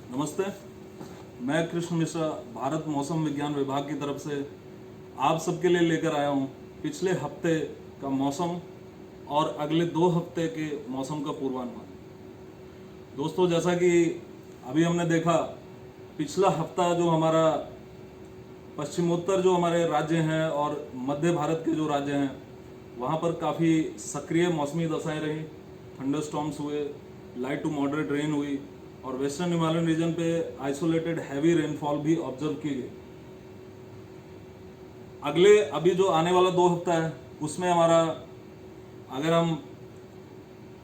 नमस्ते, मैं कृष्ण मिश्रा भारत मौसम विज्ञान विभाग की तरफ से आप सबके लिए लेकर आया हूँ पिछले हफ्ते का मौसम और अगले 2 हफ्ते के मौसम का पूर्वानुमान। दोस्तों, जैसा कि अभी हमने देखा, पिछला हफ्ता जो हमारा पश्चिमोत्तर जो हमारे राज्य हैं और मध्य भारत के जो राज्य हैं वहाँ पर काफ़ी सक्रिय मौसमी दशाएं रहीं। थंडरस्टॉर्म्स हुए, लाइट टू मॉडरेट रेन हुई और वेस्टर्न हिमालयन रीजन पे आइसोलेटेड हैवी रेनफॉल भी ऑब्जर्व की गई। अगले अभी जो आने वाला 2 हफ्ता है उसमें हमारा, अगर हम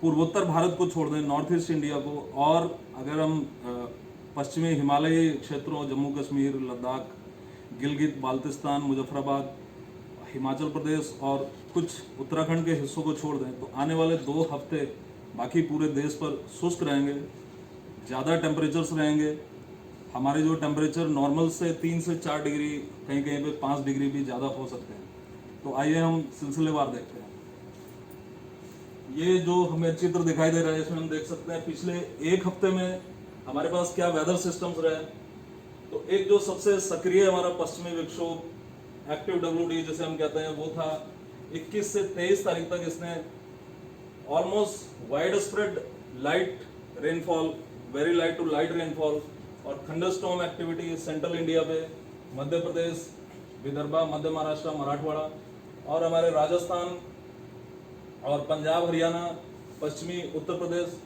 पूर्वोत्तर भारत को छोड़ दें, नॉर्थ ईस्ट इंडिया को, और अगर हम पश्चिमी हिमालयी क्षेत्रों जम्मू कश्मीर, लद्दाख, गिलगित बाल्तिस्तान, मुजफ्फराबाद, हिमाचल प्रदेश और कुछ उत्तराखंड के हिस्सों को छोड़ दें तो आने वाले 2 हफ्ते बाकी पूरे देश पर शुष्क रहेंगे। ज़्यादा टेम्परेचर्स रहेंगे। हमारे जो टेम्परेचर नॉर्मल से 3 से 4 डिग्री, कहीं कहीं पे 5 डिग्री भी ज़्यादा हो सकते हैं। तो आइए हम सिलसिलेवार देखते हैं। ये जो हमें चित्र दिखाई दे रहा है इसमें हम देख सकते हैं पिछले 1 हफ्ते में हमारे पास क्या वेदर सिस्टम्स रहे। तो एक जो सबसे सक्रिय हमारा पश्चिमी विक्षोभ, एक्टिव WD जिसे हम कहते हैं, वो था 21 से 23 तारीख तक। इसने almost widespread light rainfall, very light to light rainfall और थंडरस्टॉर्म एक्टिविटी सेंट्रल इंडिया पे, मध्य प्रदेश, विदर्भा, मध्य महाराष्ट्र, मराठवाड़ा और हमारे राजस्थान और पंजाब, हरियाणा, पश्चिमी उत्तर प्रदेश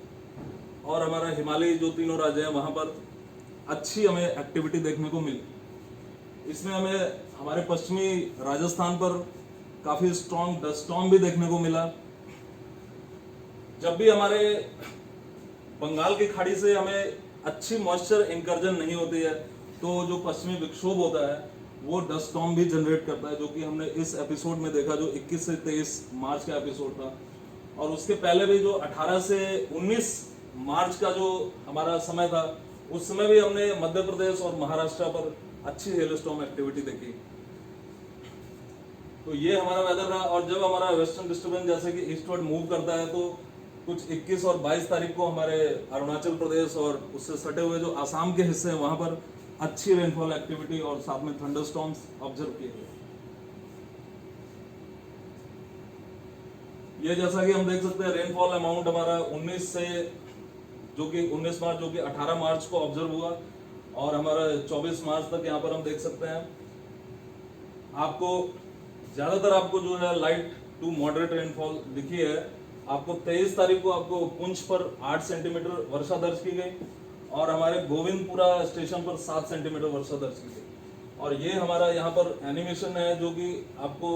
और हमारा हिमालयी जो तीनों राज्य हैं वहाँ पर अच्छी हमें एक्टिविटी देखने को मिली। इसमें हमें हमारे पश्चिमी राजस्थान पर काफ़ी स्ट्रॉन्ग डस्ट स्टॉर्म भी देखने को मिला। जब भी हमारे बंगाल की खाड़ी से हमें अच्छी मॉइस्चर इनकर्जन नहीं होती है तो जो पश्चिमी विक्षोभ होता है वो डस्ट स्टॉर्म भी जनरेट करता है, जो कि हमने इस एपिसोड में देखा जो 21 से 23 मार्च का एपिसोड था। और उसके पहले भी जो 18 से 19 मार्च का जो हमारा समय था उस समय भी हमने मध्य प्रदेश और महाराष्ट्र पर अच्छी हेल स्टॉर्म एक्टिविटी देखी। तो ये हमारा वेदर रहा। और जब हमारा वेस्टर्न डिस्टर्बेंस जैसे कि ईस्टवर्ड मूव करता है तो कुछ 21 और 22 तारीख को हमारे अरुणाचल प्रदेश और उससे सटे हुए जो आसाम के हिस्से हैं वहां पर अच्छी रेनफॉल एक्टिविटी और साथ में थंडरस्टॉर्म्स ऑब्जर्व किए गए। ये जैसा कि हम देख सकते हैं रेनफॉल अमाउंट हमारा 19 से जो कि 19 मार्च जो कि 18 मार्च को ऑब्जर्व हुआ और हमारा 24 मार्च तक यहाँ पर हम देख सकते हैं। आपको ज्यादातर आपको जो है लाइट टू मॉडरेट रेनफॉल दिखी है। आपको 23 तारीख को आपको पुंछ पर 8 सेंटीमीटर वर्षा दर्ज की गई और हमारे गोविंदपुरा स्टेशन पर 7 सेंटीमीटर वर्षा दर्ज की गई। और ये हमारा यहाँ पर एनिमेशन है जो कि आपको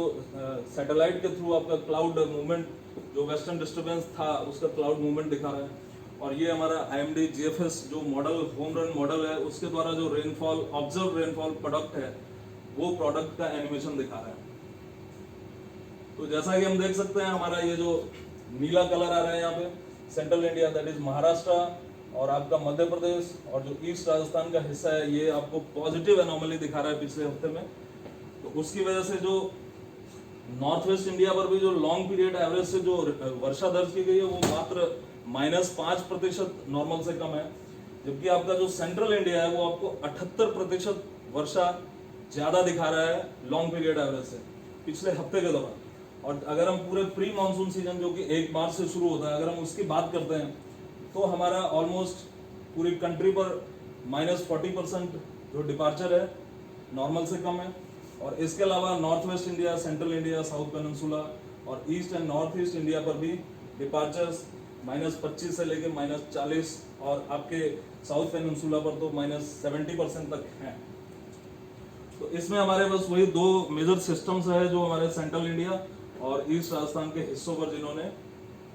सैटेलाइट के थ्रू आपका क्लाउड मूवमेंट, जो वेस्टर्न डिस्टर्बेंस था उसका क्लाउड मूवमेंट दिखा रहा है। और ये हमारा IMD GFS जो मॉडल, होम रन मॉडल है, उसके द्वारा जो रेनफॉल, ऑब्जर्व रेनफॉल प्रोडक्ट है, वो प्रोडक्ट का एनिमेशन दिखा रहा है। तो जैसा कि हम देख सकते हैं हमारा ये जो नीला कलर आ रहा है यहाँ पे, central India that is Maharashtra और आपका मध्य प्रदेश और जो ईस्ट राजस्थान का हिस्सा है, ये आपको पॉजिटिव एनोमली दिखा रहा है पिछले हफ्ते में। तो उसकी वजह से जो नॉर्थ वेस्ट इंडिया पर भी जो लॉन्ग पीरियड एवरेज से जो वर्षा दर्ज की गई है वो मात्र -5% नॉर्मल से कम है, जबकि आपका जो सेंट्रल इंडिया है वो आपको 78% वर्षा ज्यादा दिखा रहा है लॉन्ग पीरियड एवरेज से पिछले हफ्ते के दौरान। और अगर हम पूरे प्री मानसून सीजन जो कि 1 मार्च से शुरू होता है, अगर हम उसकी बात करते हैं तो हमारा ऑलमोस्ट पूरी कंट्री पर -40% जो डिपार्चर है नॉर्मल से कम है। और इसके अलावा north west India, central India, south peninsula और east and north east India पर भी डिपार्चर्स -25 से लेके -40 और आपके साउथ पेनिनसुला पर तो -70% तक हैं। तो इसमें हमारे बस वही 2 मेजर सिस्टम्स है जो हमारे सेंट्रल इंडिया और ईस्ट राजस्थान के हिस्सों पर जिन्होंने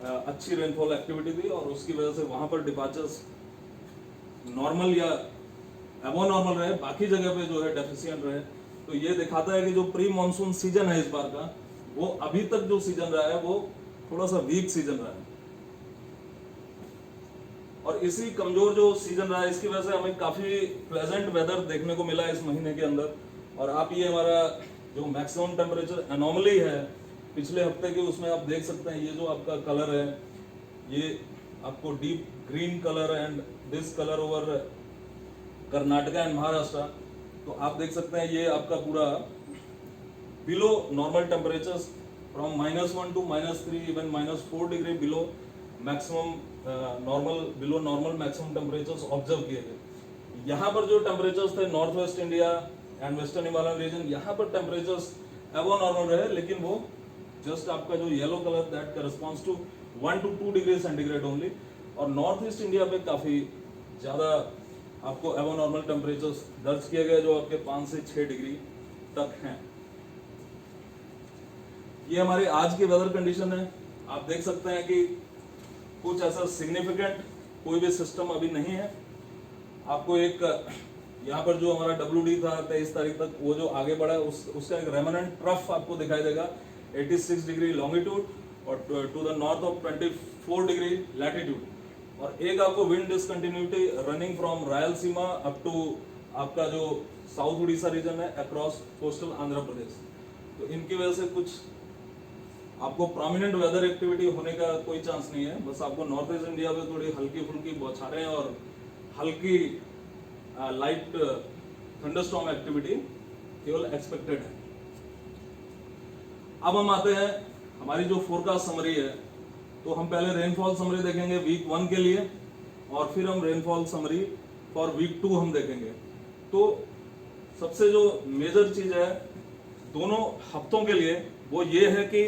अच्छी रेनफॉल एक्टिविटी दी और उसकी वजह से वहां पर डिपार्चर्स नॉर्मल या अबो नॉर्मल रहे, बाकी जगह पे जो है डेफिशिएंट रहे। तो ये दिखाता है कि जो प्री मानसून सीजन है इस बार का, वो अभी तक जो सीजन रहा है वो थोड़ा सा वीक सीजन रहा है। और इसी कमजोर जो सीजन रहा है इसकी वजह से हमें काफी प्लेजेंट वेदर देखने को मिला इस महीने के अंदर। और आप ये हमारा जो मैक्सिमम टेम्परेचर एनोमली है पिछले हफ्ते की, उसमें आप देख सकते हैं ये जो आपका कलर है, ये आपको deep green colour and this colour over Karnataka and Maharashtra. तो आप देख सकते हैं ये आपका पूरा below normal temperatures from -1 to -3 even -4 degree below maximum normal below normal maximum temperatures observe किए गए। यहाँ पर जो टेम्परेचर्स थे north west India and western Himalayan region, यहाँ पर टेम्परेचर्स एबो नॉर्मल रहे, लेकिन वो जस्ट आपका जो yellow colour that corresponds to 1 to 2 degree centigrade only. और नॉर्थ ईस्ट इंडिया पे काफी ज्यादा आपको एबो नॉर्मल टेम्परेचर्स दर्ज किए गए जो आपके 5 से 6 डिग्री तक हैं। ये हमारी आज की वेदर कंडीशन है। आप देख सकते हैं कि कुछ ऐसा सिग्निफिकेंट कोई भी सिस्टम अभी नहीं है। आपको एक यहाँ पर जो हमारा WD था 23 तारीख तक, वो जो आगे बढ़ा है उसका एक रेमनेंट ट्रफ आपको दिखाई देगा 86 डिग्री लॉन्गिट्यूड और to the north of 24 degree latitude. और एक आपको wind discontinuity running from Rayalaseema up to आपका जो साउथ उड़ीसा रीजन है अक्रॉस कोस्टल आंध्र प्रदेश। तो इनकी वजह से कुछ आपको प्रोमिनेंट वेदर एक्टिविटी होने का कोई चांस नहीं है। बस आपको नॉर्थ ईस्ट इंडिया में थोड़ी हल्की फुल्की बौछारें और हल्की लाइट थंडरस्टॉर्म एक्टिविटी केवल एक्सपेक्टेड है। अब हम आते हैं हमारी जो फोरकास्ट समरी है। तो हम पहले रेनफॉल समरी देखेंगे वीक 1 के लिए और फिर हम रेनफॉल समरी फॉर वीक 2 हम देखेंगे। तो सबसे जो मेजर चीज है दोनों हफ्तों के लिए वो ये है कि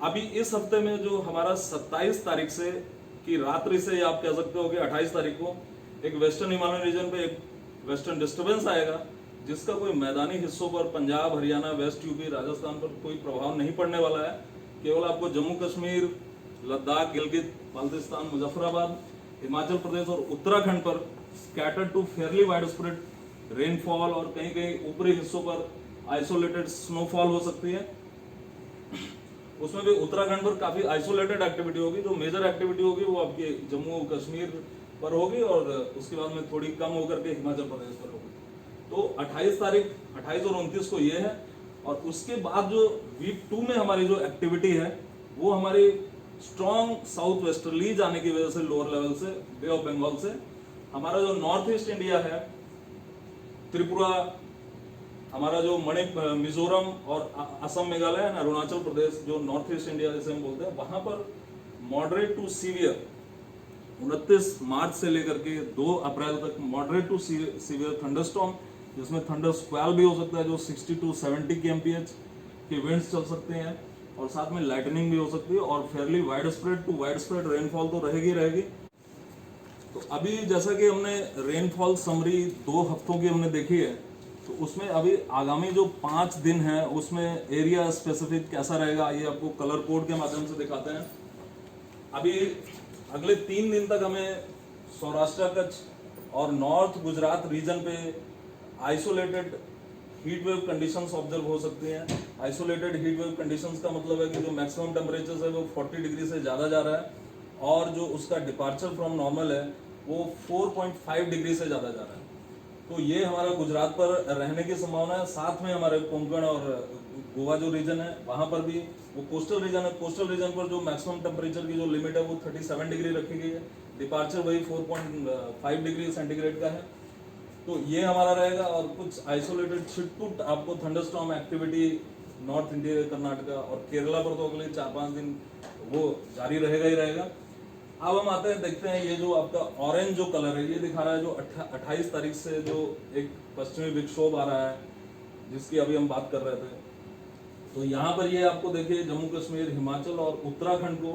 अभी इस हफ्ते में जो हमारा 27 तारीख से की रात्रि से आप कह सकते हो कि 28 तारीख को एक वेस्टर्न हिमालयन रीजन पे एक वेस्टर्न डिस्टर्बेंस आएगा जिसका कोई मैदानी हिस्सों पर पंजाब, हरियाणा, वेस्ट यूपी, राजस्थान पर कोई प्रभाव नहीं पड़ने वाला है। केवल आपको जम्मू कश्मीर, लद्दाख, गिलगित, बाल्टिस्तान, मुजफ्फराबाद, हिमाचल प्रदेश और उत्तराखंड पर scattered to fairly widespread rainfall और कहीं कहीं ऊपरी हिस्सों पर आइसोलेटेड स्नोफॉल हो सकती है। उसमें भी उत्तराखंड पर काफी आइसोलेटेड एक्टिविटी होगी। जो मेजर एक्टिविटी होगी वो आपके जम्मू कश्मीर पर होगी और उसके बाद में थोड़ी कम होकर के हिमाचल प्रदेश पर होगी। तो 28 तारीख 28 और 29 को ये है। और उसके बाद जो वीक 2 में हमारी जो एक्टिविटी है वो हमारी स्ट्रॉन्ग साउथ वेस्टर्ली जाने की वजह से लोअर लेवल से बे ऑफ बंगाल से हमारा जो नॉर्थ ईस्ट इंडिया है, त्रिपुरा, हमारा जो मिजोरम और असम, मेघालय एंड अरुणाचल प्रदेश जो नॉर्थ ईस्ट इंडिया जैसे हम बोलते हैं, वहां पर मॉडरेट टू सीवियर 29 मार्च से लेकर के 2 अप्रैल तक मॉडरेट टू सीवियर थंडरस्टॉर्म, जिसमें थंडर स्क्वैल भी हो सकता है जो 60 to 70 kmph के विंड्स चल सकते हैं और साथ में लाइटनिंग भी हो सकती है और फेयरली वाइड स्प्रेड रेनफॉल तो रहेगी। तो अभी जैसा कि हमने रेनफॉल समरी 2 हफ्तों की हमने देखी है, तो उसमें अभी आगामी जो 5 दिन है उसमें एरिया स्पेसिफिक कैसा रहेगा ये आपको कलर कोड के माध्यम से दिखाते हैं। अभी अगले 3 दिन तक हमें सौराष्ट्र, कच्छ और नॉर्थ गुजरात रीजन पे isolated heat wave conditions observe हो सकती हैं। आइसोलेटेड हीट वेव कंडीशंस का मतलब है कि जो मैक्सिमम टेम्परेचर है वो 40 डिग्री से ज़्यादा जा रहा है और जो उसका डिपार्चर फ्रॉम नॉर्मल है वो 4.5 डिग्री से ज़्यादा जा रहा है। तो ये हमारा गुजरात पर रहने की संभावना है। साथ में हमारे कोंकण और गोवा जो रीजन है वहाँ पर भी वो कोस्टल रीजन है। कोस्टल रीजन पर जो मैक्सिमम टेम्परेचर की जो लिमिट है वो 37 डिग्री रखी गई है, डिपार्चर वही 4.5 डिग्री सेंटीग्रेड का है। तो ये हमारा रहेगा और कुछ आइसोलेटेड छिटपुट आपको thunderstorm activity north India, Karnataka और केरला पर तो अगले 4-5 दिन वो जारी रहेगा ही रहेगा। अब हम आते हैं, देखते हैं ये जो आपका ऑरेंज जो कलर है ये दिखा रहा है जो 28 तारीख से जो एक पश्चिमी विक्षोभ आ रहा है जिसकी अभी हम बात कर रहे थे। तो यहाँ पर ये आपको देखिए जम्मू कश्मीर, हिमाचल और उत्तराखंड को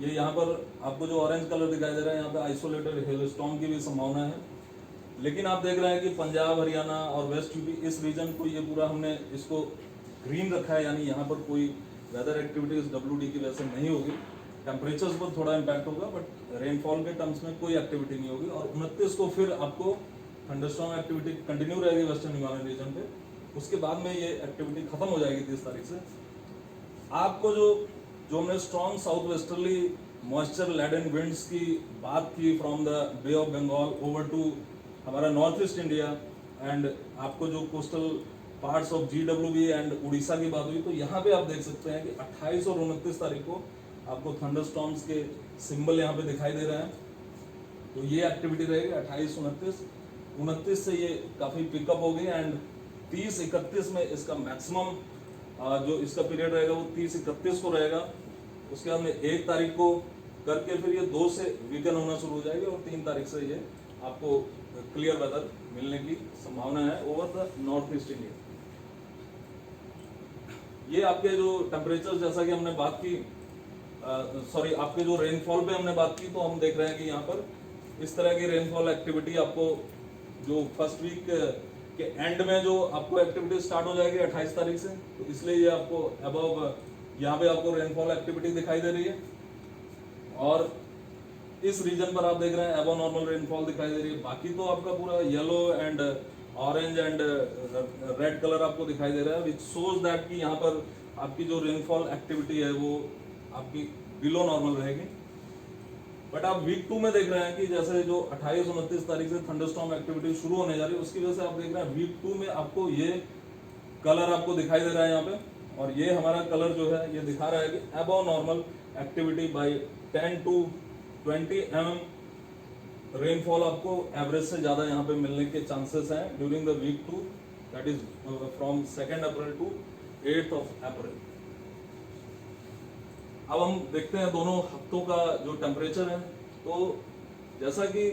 ये यहाँ पर आपको जो ऑरेंज कलर दिखाई दे रहा है यहाँ पे आइसोलेटेड हेलस्टॉर्म की भी संभावना है। लेकिन आप देख रहे हैं कि पंजाब, हरियाणा और वेस्ट यूपी इस रीजन को ये पूरा हमने इसको ग्रीन रखा है, यानी यहाँ पर कोई वेदर एक्टिविटीज WD की वजह से नहीं होगी। टेम्परेचर्स पर थोड़ा इम्पैक्ट होगा बट रेनफॉल के टर्म्स में कोई एक्टिविटी नहीं होगी। और 29 को फिर आपको थंडरस्टॉर्म एक्टिविटी कंटिन्यू रहेगी वेस्टर्न हिमालयन रीजन पे। उसके बाद में ये एक्टिविटी खत्म हो जाएगी 30 तारीख से। आपको जो हमने strong south westerly moisture laden winds की बात की from the Bay of Bengal over to हमारा नॉर्थ ईस्ट इंडिया एंड आपको जो coastal parts of GWB and Orissa की बात हुई, तो यहाँ पे आप देख सकते हैं कि 28 और 29 तारीख को आपको थंडरस्टॉर्म्स के सिंबल यहाँ पे दिखाई दे रहे हैं। तो ये एक्टिविटी रहेगी 28-29। 29 से ये काफ़ी पिकअप हो गई एंड 30-31 में इसका मैक्सिमम जो इसका पीरियड रहेगा वो 30-31 को रहेगा। उसके बाद में 1 तारीख को करके फिर ये 2 से वीकन होना शुरू हो जाएगी और 3 तारीख से ये आपको क्लियर वेदर मिलने की संभावना है over the north east India. ये आपके जो टेम्परेचर जैसा कि हमने बात की, सॉरी आपके जो रेनफॉल पे हमने बात की, तो हम देख रहे हैं कि यहाँ पर इस तरह की रेनफॉल एक्टिविटी आपको जो फर्स्ट वीक के एंड में जो आपको एक्टिविटी स्टार्ट हो जाएगी 28 तारीख से, तो इसलिए ये आपको अबव यहाँ पे आपको रेनफॉल एक्टिविटी दिखाई दे रही है। और इस रीजन पर आप देख रहे हैं अबव नॉर्मल रेनफॉल दिखाई दे रही है। बाकी तो आपका पूरा yellow and orange and red colour आपको दिखाई दे रहा है, विच शोज दैट कि यहाँ पर आपकी जो रेनफॉल एक्टिविटी है वो आपकी बिलो नॉर्मल रहेगी। बट आप वीक 2 में देख रहे हैं कि जैसे जो 28-29 तारीख से थंडरस्टॉर्म एक्टिविटी शुरू होने जा रही है, उसकी वजह से आप देख रहे हैं वीक 2 में आपको ये कलर आपको दिखाई दे रहा है यहाँ पे, और ये हमारा कलर जो है ये दिखा रहा है कि above normal activity by 10 to 20 mm rainfall आपको एवरेज से ज्यादा यहाँ पे मिलने के चांसेस हैं during the week 2, that is from 2 April to 8 April. अब हम देखते हैं दोनों हफ्तों का जो टेम्परेचर है। तो जैसा कि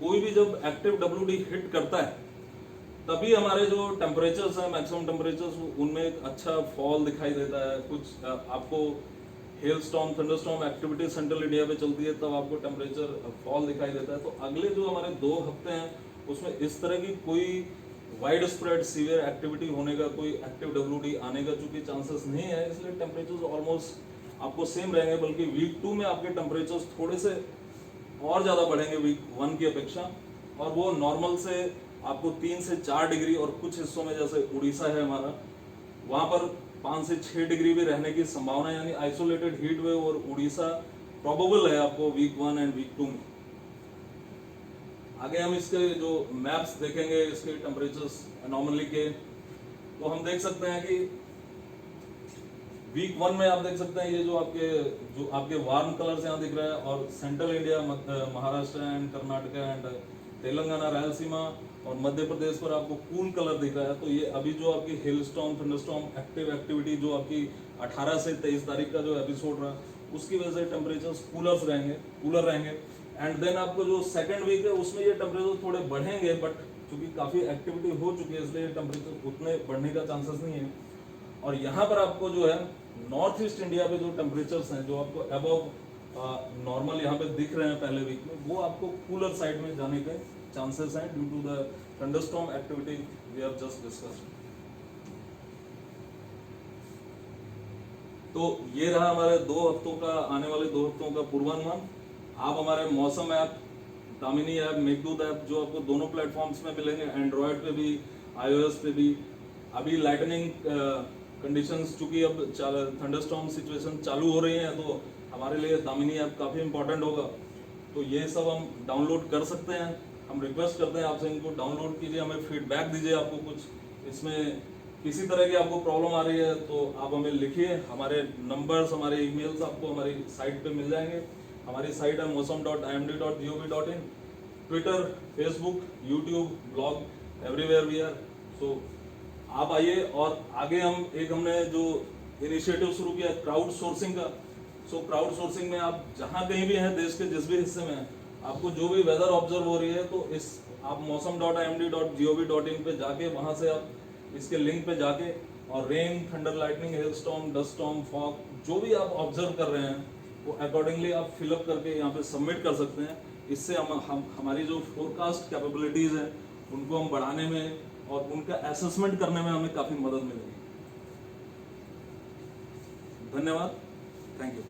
कोई भी जब एक्टिव WD हिट करता है तभी हमारे जो टेम्परेचर्स हैं, मैक्सिमम टेम्परेचर्स, उनमें एक अच्छा फॉल दिखाई देता है। कुछ आपको hello storm, thunderstorm activity central India पे चलती है तब आपको टेम्परेचर फॉल दिखाई देता है। तो अगले जो हमारे 2 हफ्ते हैं उसमें इस तरह की कोई वाइड स्प्रेड सीवियर एक्टिविटी होने का, कोई एक्टिव WD आने का चूंकि चांसेस नहीं है, इसलिए टेम्परेचर ऑलमोस्ट आपको सेम रहेंगे। बल्कि वीक 2 में आपके टेम्परेचर्स थोड़े से और ज्यादा बढ़ेंगे वीक 1 की अपेक्षा, और वो नॉर्मल से आपको 3 से 4 डिग्री, और कुछ हिस्सों में जैसे उड़ीसा है हमारा, वहां पर 5 से 6 डिग्री भी रहने की संभावना, यानी आइसोलेटेड हीट वेव और उड़ीसा प्रोबेबल है आपको वीक 1 एंड वीक 2 में। आगे हम इसके जो मैप्स देखेंगे इसके टेम्परेचर्स एनॉमली के, तो हम देख सकते हैं कि वीक 1 में आप देख सकते हैं ये जो आपके वार्म कलर्स यहाँ दिख रहा है, और central India, Maharashtra and Karnataka and Telangana, Rayalaseema और मध्य प्रदेश पर आपको कूल कलर दिख रहा है। तो ये अभी जो आपकी हेल स्टॉर्म, थंडरस्टॉर्म एक्टिविटी जो आपकी 18 से 23 तारीख का जो एपिसोड रहा, उसकी वजह से टेम्परेचर्स कूलर रहेंगे। एंड देन आपको जो सेकंड वीक है उसमें ये टेम्परेचर थोड़े बढ़ेंगे, बट चूंकि काफी एक्टिविटी हो चुकी है इसलिए टेम्परेचर उतने बढ़ने का चांसेस नहीं है। और यहाँ पर आपको जो है नॉर्थ ईस्ट इंडिया पे जो टेम्परेचर्स हैं जो आपको अबव नॉर्मल यहाँ पे दिख रहे हैं पहले वीक में, वो आपको कूलर साइड में जाने के चांसेस हैं due to the thunderstorm activity we have just discussed. तो ये रहा हमारे 2 हफ्तों का, आने वाले 2 हफ्तों का पूर्वानुमान। आप हमारे मौसम app, Damini app, Meghdoot app, जो आपको दोनों प्लेटफॉर्म्स में मिलेंगे, एंड्रॉयड पे भी, iOS पे भी। अभी लाइटनिंग कंडीशंस चूंकि अब थंडरस्टॉर्म सिचुएशन चालू हो रही है, तो हमारे लिए दामिनी ऐप काफ़ी इंपॉर्टेंट होगा। तो ये सब हम डाउनलोड कर सकते हैं। हम रिक्वेस्ट करते हैं आपसे इनको डाउनलोड कीजिए, हमें फीडबैक दीजिए। आपको कुछ इसमें किसी तरह की आपको प्रॉब्लम आ रही है तो आप हमें लिखिए। हमारे नंबर्स, हमारे ईमेल्स आपको हमारी साइट पे मिल जाएंगे। हमारी साइट है mosam.imd.gov.in। Twitter, Facebook, YouTube, blog, everywhere we are. So आप आइए। और आगे हमने जो इनिशिएटिव शुरू किया क्राउड सोर्सिंग का। सो क्राउड सोर्सिंग में आप जहां कहीं भी हैं, देश के जिस भी हिस्से में हैं, आपको जो भी वेदर ऑब्जर्व हो रही है, तो आप mosam.imd.gov.in पे जाके, वहां से आप इसके लिंक पे जाके, और rain, thunder, lightning, hello storm, dust storm, fog, जो भी आप ऑब्जर्व कर रहे हैं वो अकॉर्डिंगली आप फिलअप करके यहाँ पे सबमिट कर सकते हैं। इससे हम हमारी जो फोरकास्ट कैपेबिलिटीज हैं उनको हम बढ़ाने में और उनका असेसमेंट करने में हमें काफी मदद मिलेगी। धन्यवाद, थैंक यू।